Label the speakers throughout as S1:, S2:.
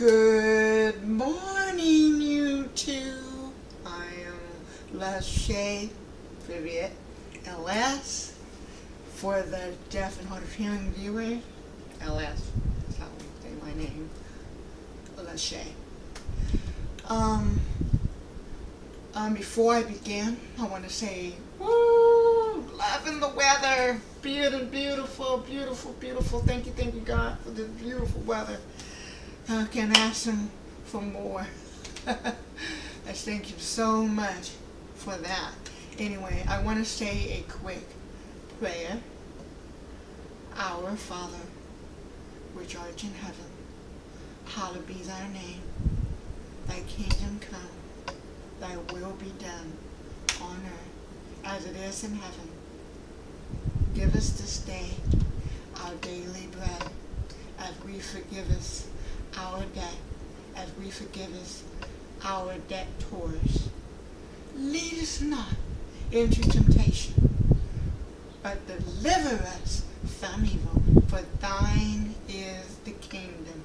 S1: Good morning, you two. I am Lachey Viviette LS. For the deaf and hard of hearing viewers, LS is how we say my name, Lachey. Before I begin, I want to say, woo, loving the weather, beautiful, beautiful, beautiful. Thank you, God, for this beautiful weather. I can ask Him for more. I thank you so much for that. Anyway, I want to say a quick prayer. Our Father, which art in heaven, hallowed be thy name. Thy kingdom come, thy will be done on earth as it is in heaven. Give us this day our daily bread, as we forgive us our debt, as we forgive us our debtors. Lead us not into temptation, but deliver us from evil. For thine is the kingdom,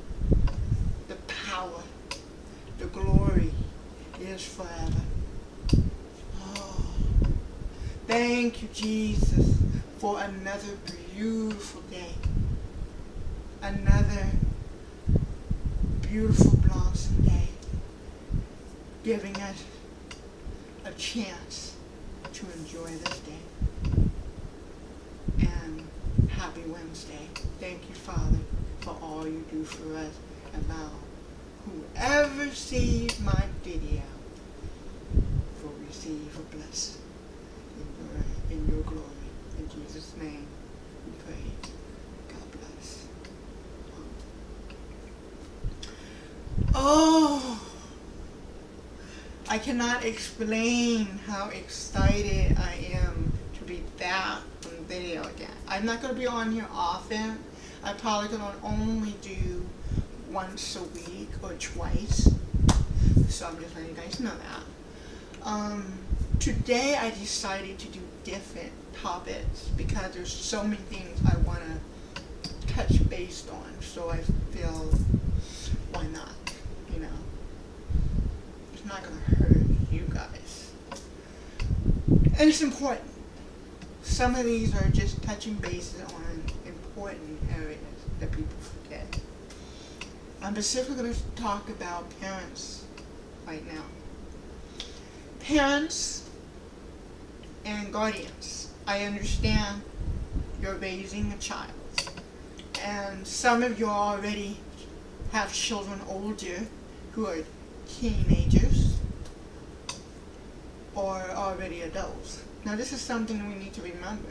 S1: the power, the glory is forever. Oh, thank you, Jesus, for another beautiful day, another beautiful blossom day, giving us a chance to enjoy this day. And happy Wednesday. Thank you, Father, for all you do for us. And now, whoever sees my video will receive a blessing in your glory. In Jesus' name we pray. God bless. Oh, I cannot explain how excited I am to be back on video again. I'm not going to be on here often. I'm probably going to only do once a week or twice. So I'm just letting you guys know that. Today I decided to do different topics because there's so many things I want to touch base on. So I feel, why not? You know, it's not going to hurt you guys. And it's important. Some of these are just touching bases on important areas that people forget. I'm specifically going to talk about parents right now. Parents and guardians. I understand you're raising a child. And some of you already have children older who are teenagers or already adults. Now this is something we need to remember.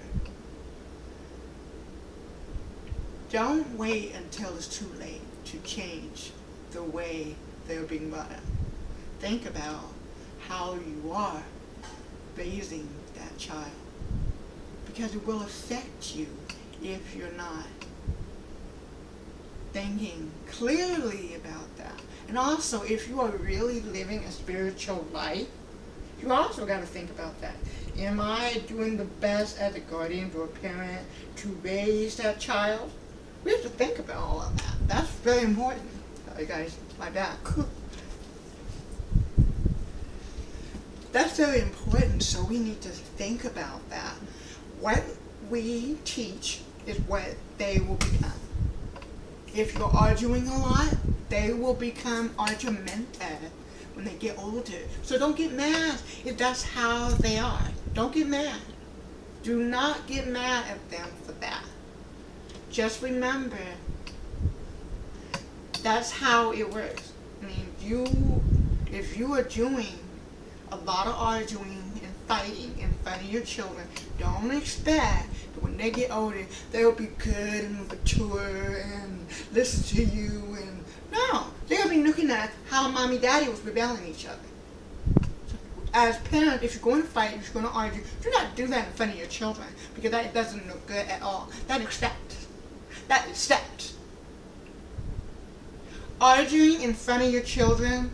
S1: Don't wait until it's too late to change the way they're being brought up. Think about how you are raising that child, because it will affect you if you're not thinking clearly about that. And also, if you are really living a spiritual life, you also got to think about that. Am I doing the best as a guardian or a parent to raise that child? We have to think about all of that. That's very important. Sorry guys, my back. That's very important, so we need to think about that. What we teach is what they will become. If you're arguing a lot, they will become argumentative when they get older. So don't get mad if that's how they are. Don't get mad. Do not get mad at them for that. Just remember, that's how it works. I mean, if you are doing a lot of arguing and fighting in front of your children, don't expect that when they get older, they'll be good and mature and listen to you. And no, they'll be looking at how mommy and daddy was rebelling each other. As parents, if you're going to fight, if you're going to argue, do not do that in front of your children, because that doesn't look good at all. That is sex. That is sex. Arguing in front of your children,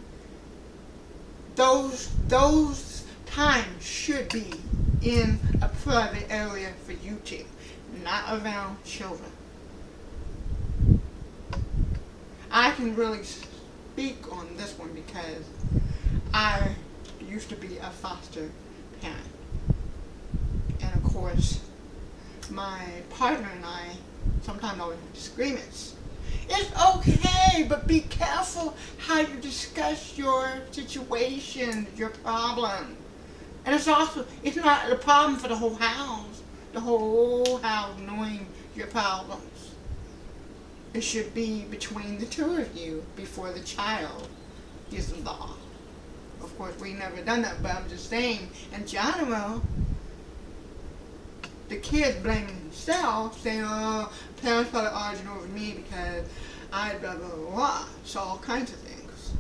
S1: those times should be in a private area for you two, not around children. I can really speak on this one because I used to be a foster parent. And of course, my partner and I sometimes always have disagreements. It's okay, but be careful how you discuss your situation, your problem. And it's not a problem for the whole house knowing your problems. It should be between the two of you before the child is involved. Of course, we never done that, but I'm just saying, in general, the kids blaming themselves, saying, oh, parents probably arguing over me because I blah, blah, blah, blah. So all kinds of things.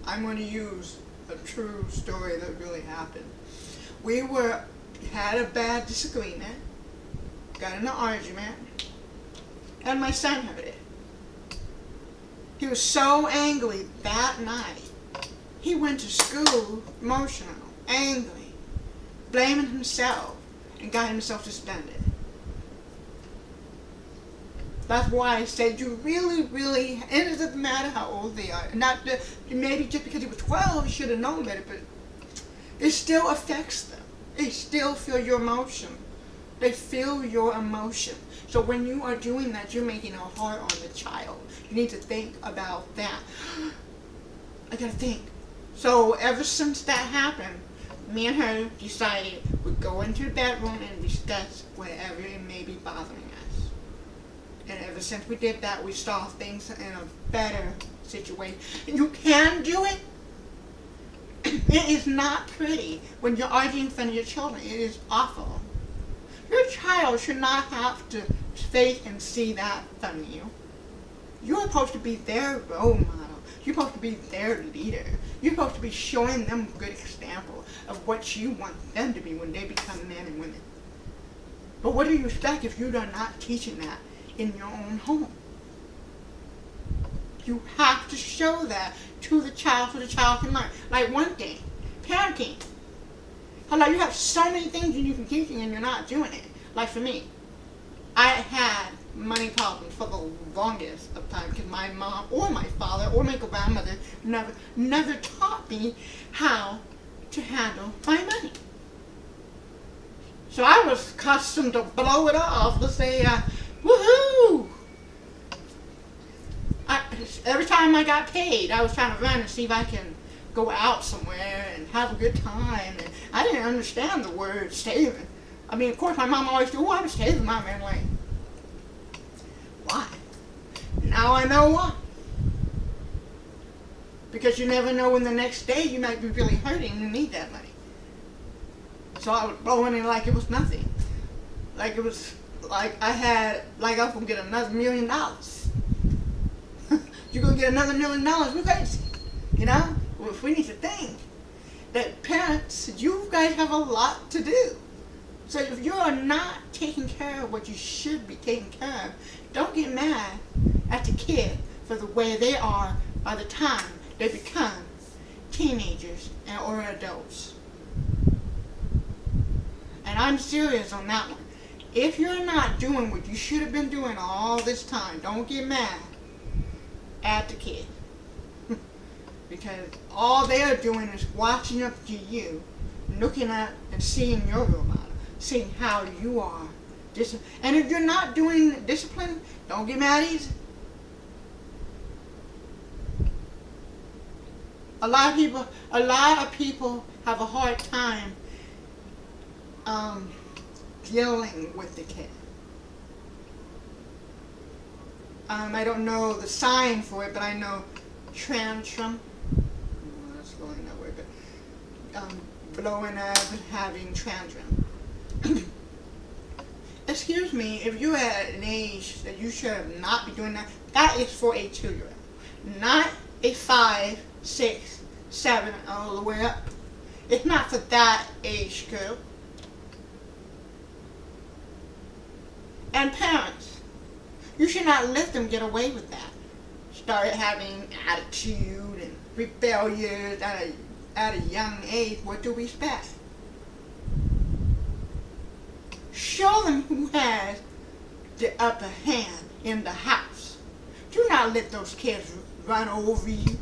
S1: I'm going to use a true story that really happened. We had a bad disagreement, got in an argument, and my son heard it. He was so angry that night. He went to school emotional, angry, blaming himself, and got himself suspended. That's why I said you really, and it doesn't matter how old they are. Maybe just because he was 12, he should have known better, but it still affects them. They still feel your emotion. They feel your emotion. So when you are doing that, you're making it hard on the child. You need to think about that. I gotta think. So ever since that happened, me and her decided we'd go into the bedroom and discuss whatever it may be bothering us. And ever since we did that, we saw things in a better situation. And you can do it. It is not pretty when you're arguing in front of your children. It is awful. Your child should not have to face and see that from you. You're supposed to be their role model. You're supposed to be their leader. You're supposed to be showing them a good example of what you want them to be when they become men and women. But what do you expect if you are not teaching that in your own home? You have to show that to the child so the child can learn. Like one thing, parenting. Hello, you have so many things you can teach and you're not doing it. Like for me, I had money problems for the longest of time because my mom or my father or my grandmother never taught me how to handle my money. So I was accustomed to blow it off, to say, woohoo! Every time I got paid, I was trying to run and see if I can go out somewhere and have a good time. And I didn't understand the word saving. I mean, of course, my mom always said, oh, I was saving, Mom. And I'm like, why? Now I know why. Because you never know when the next day you might be really hurting and you need that money. So I was blowing it like it was nothing. Like it was, like I was going to get another $1 million. You're going to get another $1 million, we're crazy. You know? Well, we need to think that parents, you guys have a lot to do. So if you are not taking care of what you should be taking care of, don't get mad at the kid for the way they are by the time they become teenagers or adults. And I'm serious on that one. If you're not doing what you should have been doing all this time, don't get mad at the kid. Because all they are doing is watching up to you, looking at and seeing your role model, seeing how you are. And if you're not doing discipline, don't get mad either. A lot of people have a hard time dealing with the kid. I don't know the sign for it, but I know tantrum. Well, that's really not word, but blowing up and having tantrum. Excuse me, if you're at an age that you should not be doing that, that is for a 2-year-old, not a 5, 6, 7, all the way up. It's not for that age group. And parents, you should not let them get away with that. Start having attitude and rebellious at a young age. What do we expect? Show them who has the upper hand in the house. Do not let those kids run over you.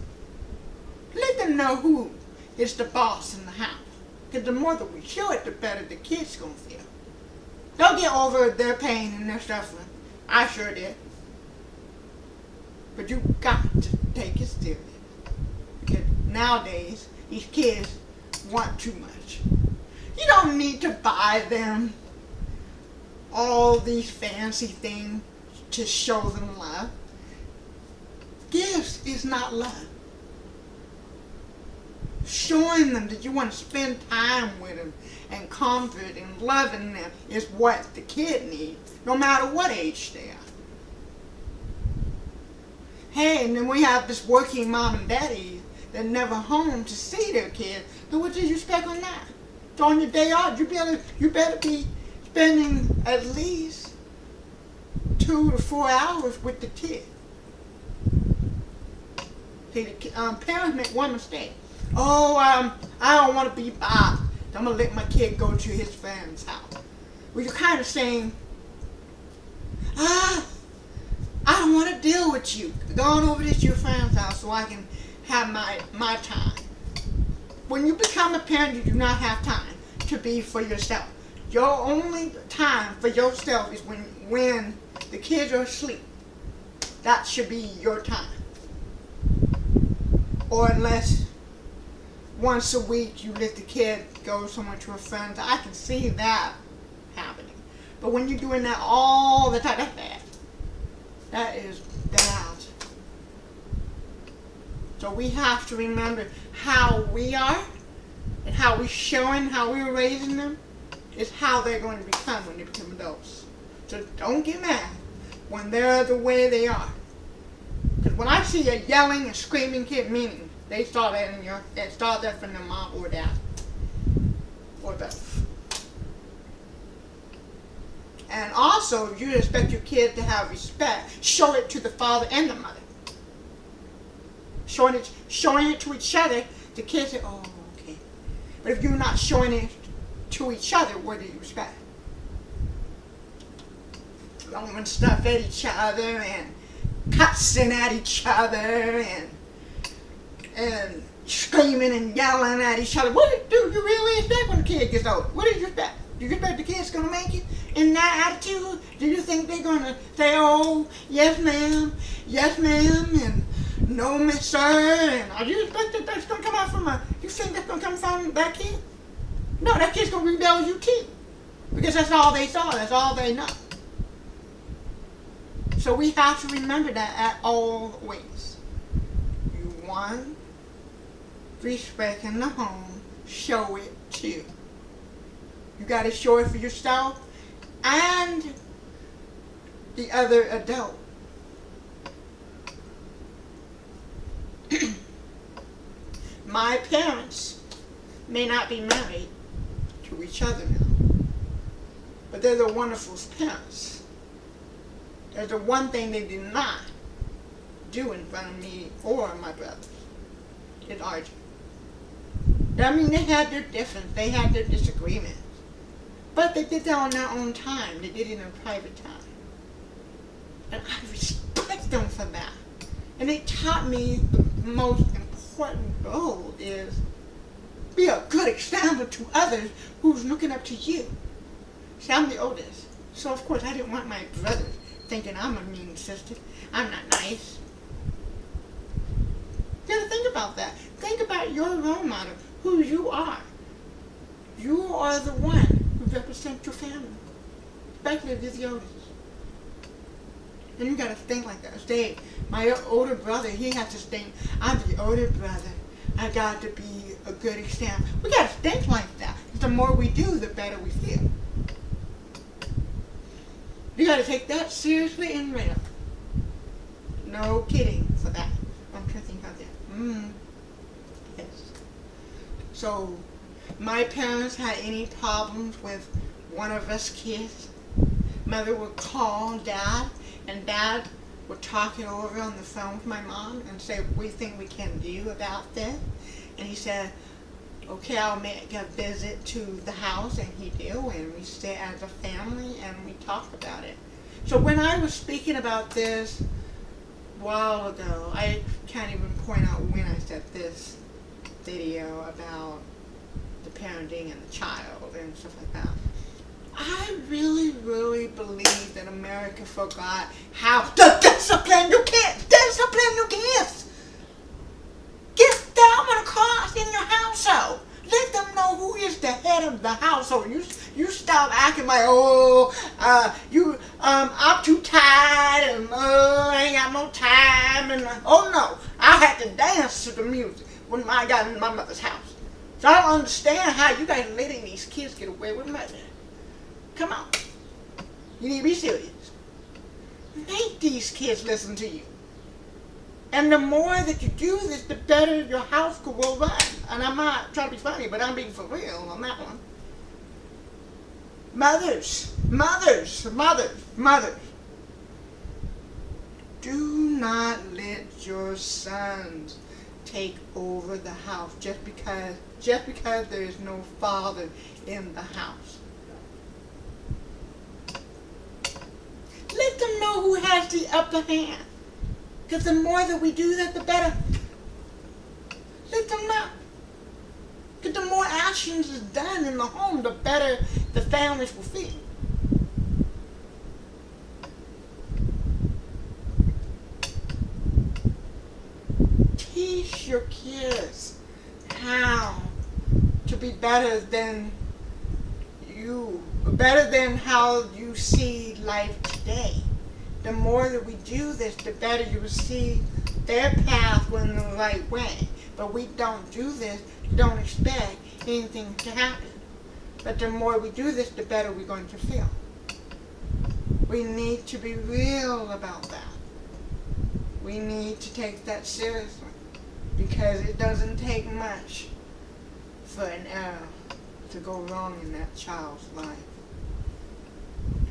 S1: Let them know who is the boss in the house. Because the more that we show it, the better the kids gonna feel. They'll get over their pain and their suffering. I sure did. But you got to take it serious. Because nowadays, these kids want too much. You don't need to buy them all these fancy things to show them love. Gifts is not love. Showing them that you want to spend time with them and comfort and loving them is what the kid needs, no matter what age they are. Hey, and then we have this working mom and daddy that never home to see their kids. So what do you expect on that? So on your day off, you better be spending at least 2 to 4 hours with the kid. See, the parents make one mistake. Oh, I don't want to be bothered. I'm going to let my kid go to his friend's house. Well, you're kind of saying, I don't want to deal with you. Go on over to your friend's house so I can have my time. When you become a parent, you do not have time to be for yourself. Your only time for yourself is when the kids are asleep. That should be your time. Or unless once a week you let the kid go somewhere to a friend's. I can see that happening. But when you're doing that all the time, that's bad. That is bad. So we have to remember how we are and how we're showing, how we're raising them is how they're going to become when they become adults. So don't get mad when they're the way they are. Because when I see a yelling and screaming kid, meaning they saw that from their mom or dad. Or both. And also, you expect your kid to have respect. Show it to the father and the mother. Showing it to each other, the kids say, oh, okay. But if you're not showing it to each other, what do you expect? Throwing stuff at each other and cussing at each other and screaming and yelling at each other. What do you really expect when the kid gets older? What do you expect? Do you expect the kid's going to make it in that attitude? Do you think they're going to say, oh, yes ma'am, and no miss sir, and are you expect that that's going to come out from you think that's going to come from that kid? No, that kid's going to rebel you too. Because that's all they saw, that's all they know. So we have to remember that at all ways. You want respect in the home, show it too. You got to show it for yourself and the other adult. My parents may not be married to each other now, but they're the wonderful parents. There's the one thing they did not do in front of me or my brothers is argue. I mean, they had their differences, they had their disagreements, but they did that on their own time. They did it in a private time. And I respect them for that. And they taught me the most important goal is be a good example to others who's looking up to you. See, I'm the oldest, so of course I didn't want my brothers thinking I'm a mean sister. I'm not nice. You gotta think about that. Think about your role model, who you are. You are the one who represents your family, especially if you're the oldest. And you gotta think like that. Say, my older brother, he has to think, I'm the older brother. I got to be a good example. We gotta think like that. The more we do, the better we feel. You gotta take that seriously and real. No kidding for that. I'm trying to think about that. Yes. So, my parents had any problems with one of us kids, mother would call dad, and dad would talk it over on the phone with my mom and say, what do you think we can do about this? And he said, okay, I'll make a visit to the house, and he did, and we stay as a family, and we talked about it. So when I was speaking about this, while ago, I can't even point out when I said this video about the parenting and the child and stuff like that. I really, really believe that America forgot how to discipline your kids. Discipline your kids. Get them across in your household. Let them know who is the head of the household. You stop acting like, I'm too tired and I ain't got no time and oh no, I had to dance to the music when I got in my mother's house. So I don't understand how you guys are letting these kids get away with murder. Come on. You need to be serious. Make these kids listen to you. And the more that you do this, the better your house will run. And I'm not trying to be funny, but I'm being for real on that one. Mothers. Do not let your sons take over the house just because there is no father in the house. Let them know who has the upper hand. Because the more that we do that, the better. Let them know. Because the more actions is done in the home, the better the families will feel. Teach your kids how to be better than how you see life today. The more that we do this, the better you will see their path going the right way. But we don't do this, don't expect anything to happen. But the more we do this, the better we're going to feel. We need to be real about that. We need to take that seriously. Because it doesn't take much for an error to go wrong in that child's life.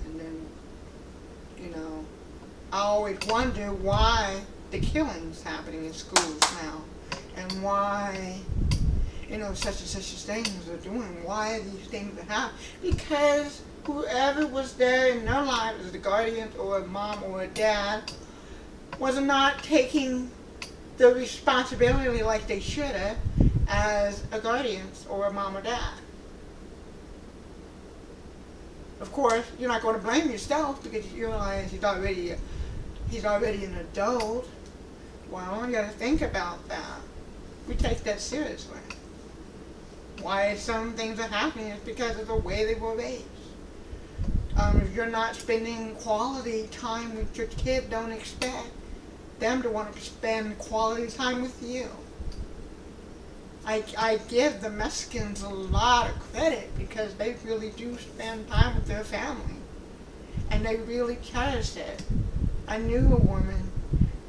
S1: And then, I always wonder why the killings happening in schools now, and why, such and such things are doing. Why these things are happening? Because whoever was there in their lives, as the guardian or a mom or a dad, was not taking the responsibility like they should have as a guardian or a mom or dad. Of course, you're not going to blame yourself because you realize he's already an adult. Well, you got to think about that. We take that seriously. Why some things are happening is because of the way they were raised. If you're not spending quality time with your kid, don't expect them to want to spend quality time with you. I give the Mexicans a lot of credit because they really do spend time with their family. And they really cherish it. I knew a woman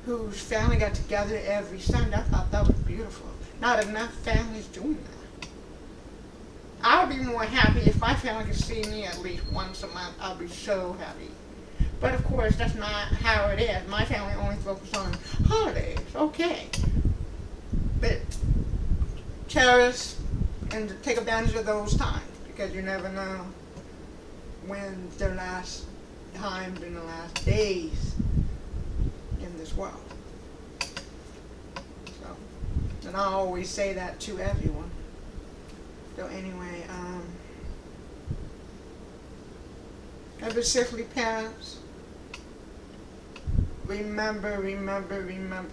S1: whose family got together every Sunday. I thought that was beautiful. Not enough families doing that. I would be more happy if my family could see me at least once a month. I'd be so happy. But of course, that's not how it is. My family only focuses on holidays. Okay. But cherish and take advantage of those times because you never know when their last times and the last days in this world. So, and I always say that to everyone. So anyway, specifically parents, remember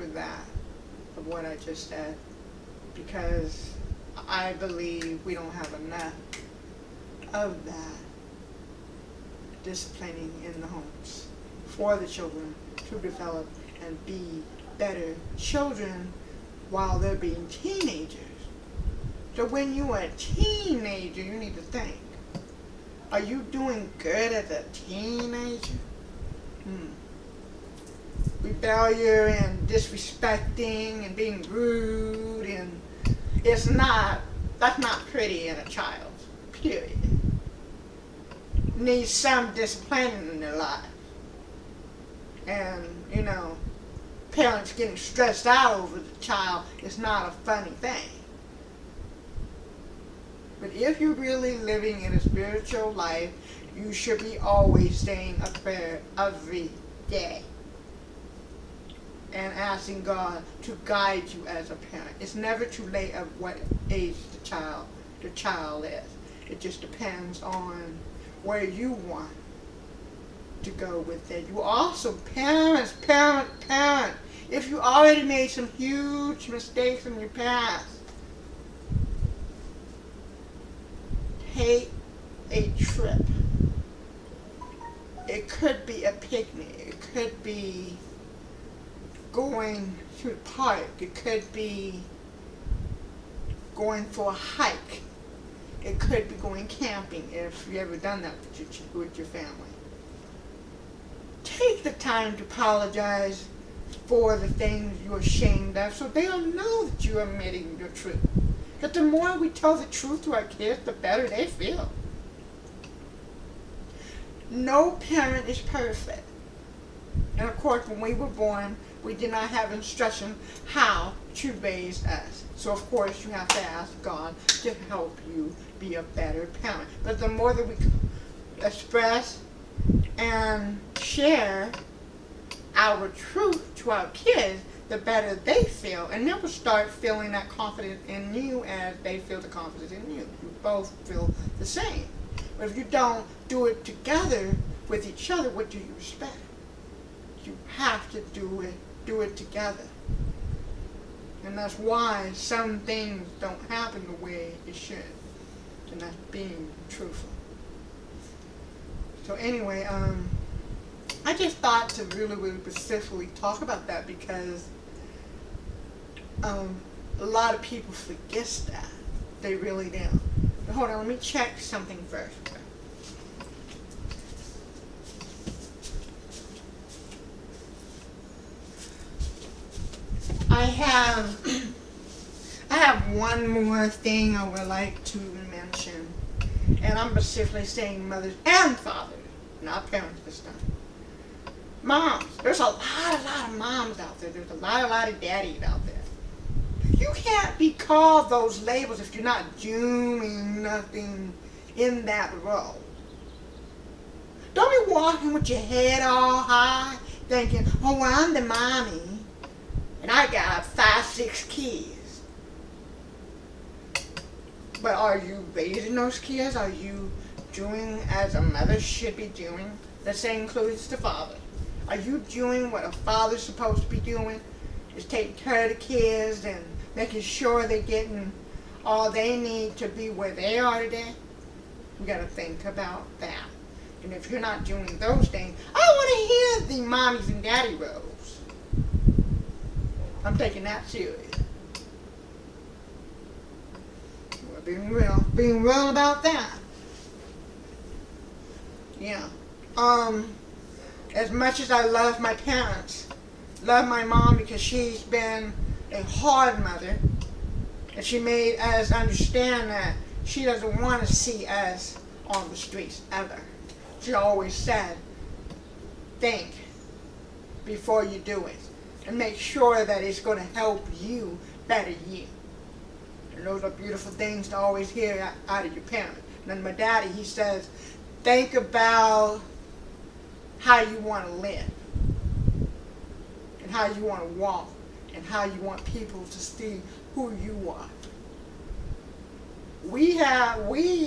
S1: that of what I just said, because I believe we don't have enough of that disciplining in the homes for the children to develop and be better children while they're being teenagers. So when you are a teenager, you need to think, are you doing good as a teenager? Rebellion and disrespecting and being rude, and that's not pretty in a child, period. Needs some discipline in their life. And, parents getting stressed out over the child is not a funny thing. But if you're really living in a spiritual life, you should be always saying a prayer every day. and asking God to guide you as a parent. It's never too late at what age the child is. It just depends on where you want to go with it. You also, parents, if you already made some huge mistakes in your past, take a trip. It could be a picnic. It could be going to the park. It could be going for a hike. It could be going camping if you ever done that with your family. Take the time to apologize for the things you're ashamed of so they'll know that you're admitting your truth. Because the more we tell the truth to our kids, the better they feel. No parent is perfect. And of course, when we were born, we did not have instruction how to raise us. So of course, you have to ask God to help you be a better parent. But the more that we express and share our truth to our kids, the better they feel. And they will start feeling that confidence in you as they feel the confidence in you. You both feel the same. But if you don't do it together with each other, what do you expect? You have to do it together. And that's why some things don't happen the way it should. And that's being truthful. So anyway, I just thought to really specifically talk about that because a lot of people forget that. They really do. But hold on, let me check something first. I have one more thing I would like to mention, and I'm specifically saying mothers and fathers, not parents this time. Moms, there's a lot of moms out there. There's a lot of daddies out there. You can't be called those labels if you're not doing nothing in that role. Don't be walking with your head all high, thinking, oh, well, I'm the mommy. And I got 5, 6 kids. But are you raising those kids? Are you doing as a mother should be doing? The same includes the father. Are you doing what a father's supposed to be doing? Is taking care of the kids and making sure they're getting all they need to be where they are today? We got to think about that. And if you're not doing those things, I don't want to hear the mommies and daddy roles. I'm taking that serious. We're being real about that. Yeah. As much as I love my parents, love my mom because she's been a hard mother, and she made us understand that she doesn't want to see us on the streets ever. She always said, think before you do it. And make sure that it's going to help you better you. And those are beautiful things to always hear out of your parents. And then my daddy, he says, think about how you want to live. And how you want to walk. And how you want people to see who you are. We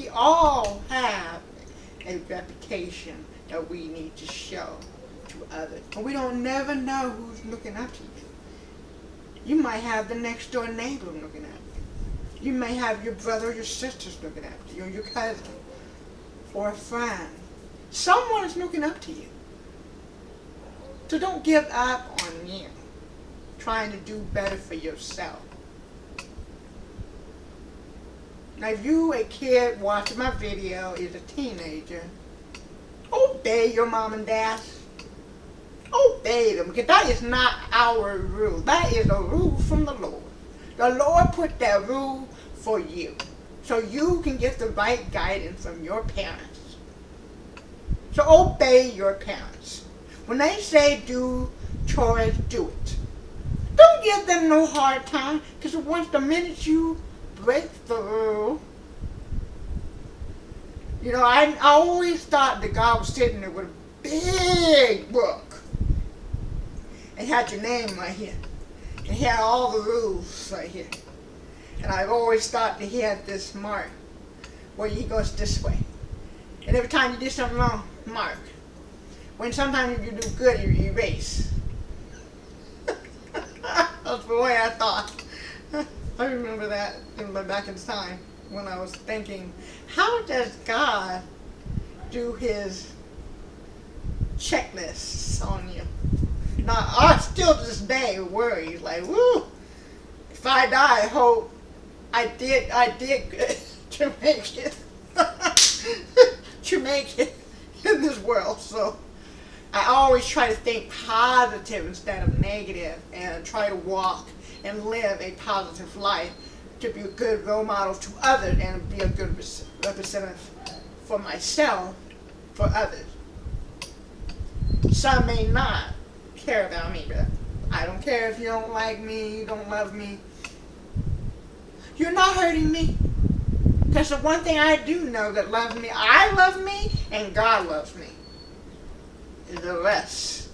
S1: all have a reputation that we need to show to others. And we don't never know who's looking up to you. You might have the next door neighbor looking at you. You may have your brother or your sisters looking at you, or your cousin, or a friend. Someone is looking up to you. So don't give up on you, trying to do better for yourself. Now if you, a kid watching my video, is a teenager, obey your mom and dad. Obey them, because that is not our rule. That is a rule from the Lord. The Lord put that rule for you, so you can get the right guidance from your parents. So obey your parents. When they say do chores, do it. Don't give them no hard time, because once the minute you break the rule, you know, I always thought that God was sitting there with a big book. And it had your name right here. And he had all the rules right here. And I've always thought that he had this mark where he goes this way. And every time you do something wrong, mark. When sometimes if you do good, you erase. That's the way I thought. I remember that back in time when I was thinking, how does God do his checklists on you? Now, I still to this day worry, like, woo, if I die, I hope I did good to make it, to make it in this world. So I always try to think positive instead of negative, and try to walk and live a positive life to be a good role model to others and be a good representative for myself, for others. Some may not care about me, but I don't care if you don't like me, you don't love me. You're not hurting me. Because the one thing I do know that loves me, I love me, and God loves me. The rest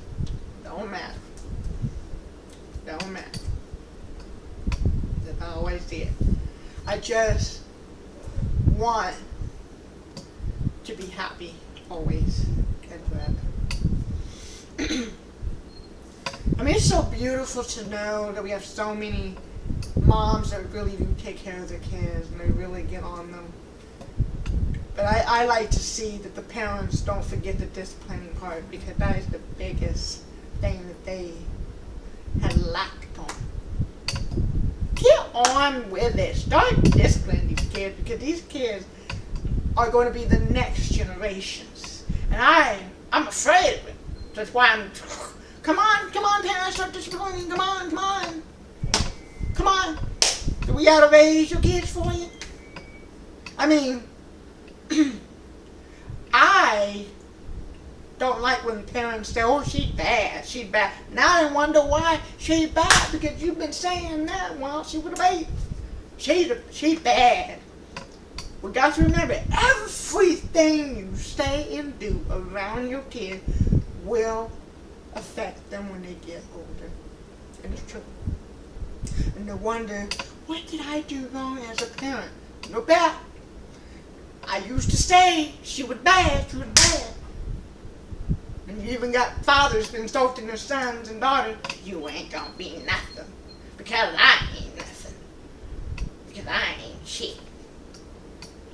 S1: don't matter. Don't matter. That I always did. I just want to be happy always and forever. I mean, it's so beautiful to know that we have so many moms that really do take care of their kids and they really get on them. But I like to see that the parents don't forget the disciplining part, because that is the biggest thing that they had lacked on. Get on with it. Start disciplining these kids, because these kids are going to be the next generations. And I'm afraid of it. That's why I'm... Come on, parents, start disciplining. Come on. Come on. Do we ought to raise your kids for you? I mean, I don't like when parents say, oh, she's bad. Now I wonder why she's bad, because you've been saying that while she was a baby. She's bad. We got to remember, everything you say and do around your kid will affect them when they get older. And it's true. And no wonder, what did I do wrong as a parent? No bad. I used to say she was bad. And you even got fathers insulting their sons and daughters. You ain't gonna be nothing. Because I ain't nothing. Because I ain't shit.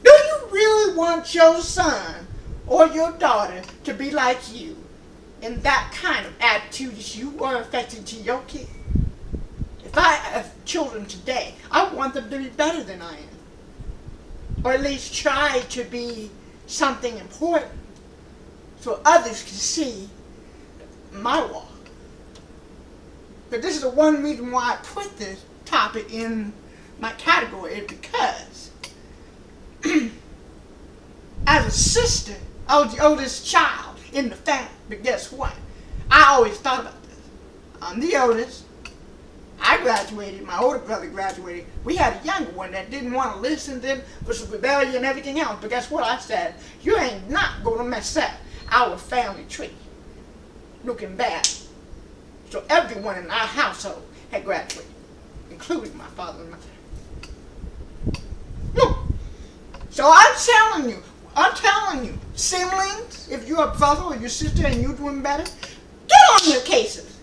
S1: Do you really want your son or your daughter to be like you? In that kind of attitude that you are affecting to your kid? If I have children today, I want them to be better than I am. Or at least try to be something important so others can see my walk. But this is the one reason why I put this topic in my category, is because as a sister, I was the oldest child in the family. But guess what? I always thought about this. I'm the oldest. I graduated. My older brother graduated. We had a younger one that didn't want to listen, then was rebellion and everything else. But guess what I said? You ain't not going to mess up our family tree. Looking back. So everyone in our household had graduated, including my father and mother. Look. So I'm telling you, siblings, if you're a brother or your sister and you're doing better, get on your cases.